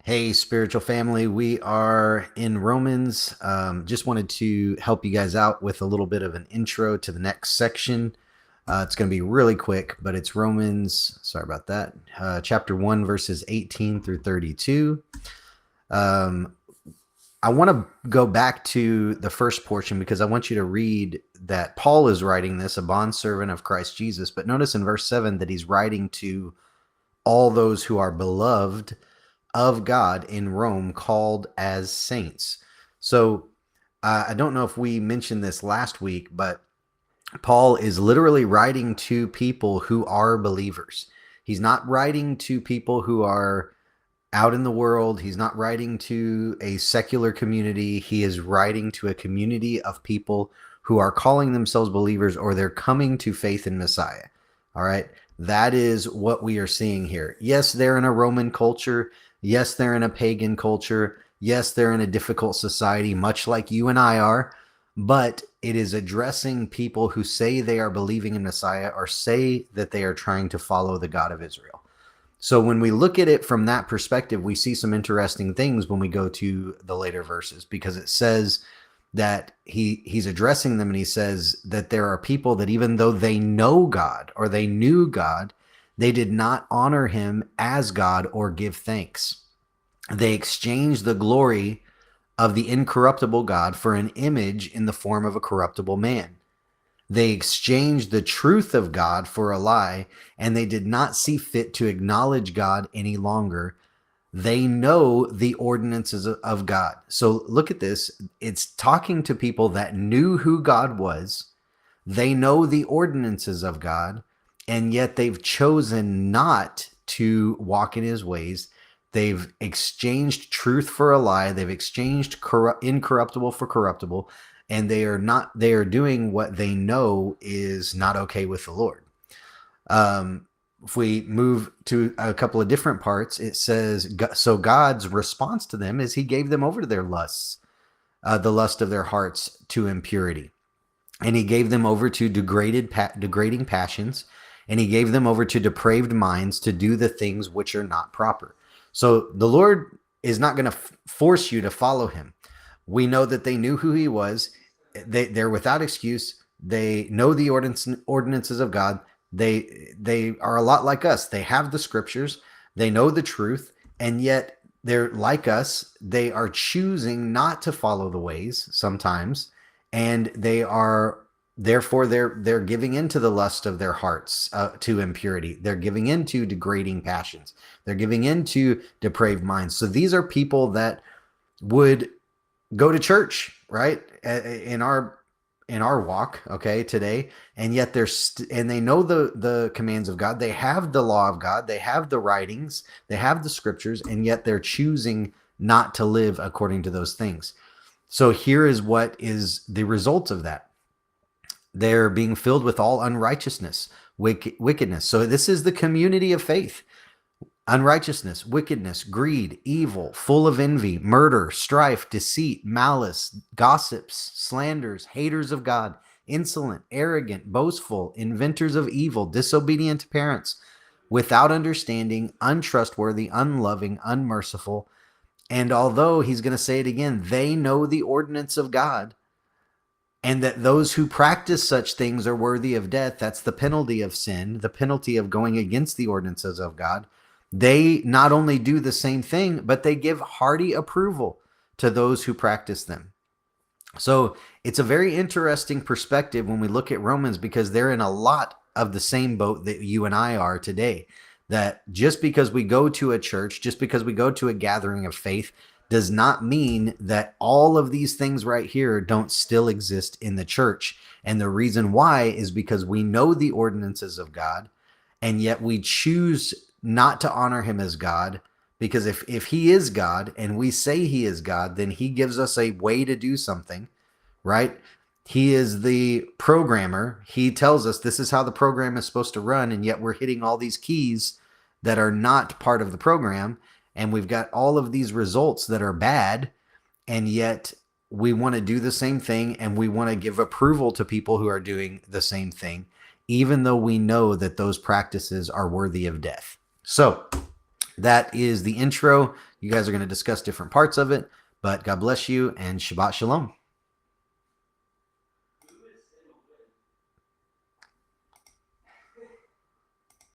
Hey, spiritual family. We are in Romans. Just wanted to help you guys out with a little bit of an intro to the next section. It's going to be really quick, but it's Romans, sorry about that, chapter 1, verses 18 through 32. Um, I want to go back to the first portion because I want you to read that Paul is writing this, a bondservant of Christ Jesus. But notice in verse 7 that he's writing to all those who are beloved of God in Rome, called as saints. So I don't know if we mentioned this last week, but Paul is literally writing to people who are believers. He's not writing to people who are out in the world. He's not writing to a secular community. He is writing to a community of people who are calling themselves believers, or they're coming to faith in Messiah. All right. That is what we are seeing here. Yes, they're in a Roman culture. Yes, they're in a pagan culture. Yes, they're in a difficult society, much like you and I are. But it is addressing people who say they are believing in Messiah or say that they are trying to follow the God of Israel. So when we look at it from that perspective, we see some interesting things when we go to the later verses, because it says that he's addressing them, and he says that there are people that even though they know God or they knew God, they did not honor him as God or give thanks. They exchanged the glory of the incorruptible God for an image in the form of a corruptible man. They exchanged the truth of God for a lie, and they did not see fit to acknowledge God any longer. They know the ordinances of God. So look at this. It's talking to people that knew who God was. They know the ordinances of God, and yet they've chosen not to walk in his ways. They've exchanged truth for a lie. They've exchanged incorruptible for corruptible, and they are doing what they know is not okay with the Lord. If we move to a couple of different parts, it says, so God's response to them is he gave them over to their lusts, the lust of their hearts to impurity. And he gave them over to degrading passions, and he gave them over to depraved minds to do the things which are not proper. So the Lord is not going to force you to follow him. We know that they knew who he was. They're without excuse. They know the ordinances of God. They are a lot like us. They have the scriptures. They know the truth, and yet they're like us. They are choosing not to follow the ways sometimes, and they're giving into the lust of their hearts, to impurity. They're giving into degrading passions. They're giving into depraved minds. So these are people that would go to church, right? In our walk, okay, today, and yet and they know the commands of God. They have the law of God. They have the writings. They have the scriptures, and yet they're choosing not to live according to those things. So here is what is the result of that. They're being filled with all unrighteousness, wickedness. So this is the community of faith. Unrighteousness, wickedness, greed, evil, full of envy, murder, strife, deceit, malice, gossips, slanders, haters of God, insolent, arrogant, boastful, inventors of evil, disobedient to parents, without understanding, untrustworthy, unloving, unmerciful. And although he's going to say it again, they know the ordinance of God, and that those who practice such things are worthy of death. That's the penalty of sin, the penalty of going against the ordinances of God. They not only do the same thing, but they give hearty approval to those who practice them. So it's a very interesting perspective when we look at Romans, because they're in a lot of the same boat that you and I are today. That just because we go to a church, just because we go to a gathering of faith, does not mean that all of these things right here don't still exist in the church. And the reason why is because we know the ordinances of God, and yet we choose not to honor him as God. Because if he is God and we say he is God, then he gives us a way to do something, right? He is the programmer. He tells us this is how the program is supposed to run, and yet we're hitting all these keys that are not part of the program, and we've got all of these results that are bad, and yet we want to do the same thing, and we want to give approval to people who are doing the same thing, even though we know that those practices are worthy of death. So that is the intro. You guys are going to discuss different parts of it, but God bless you and Shabbat Shalom.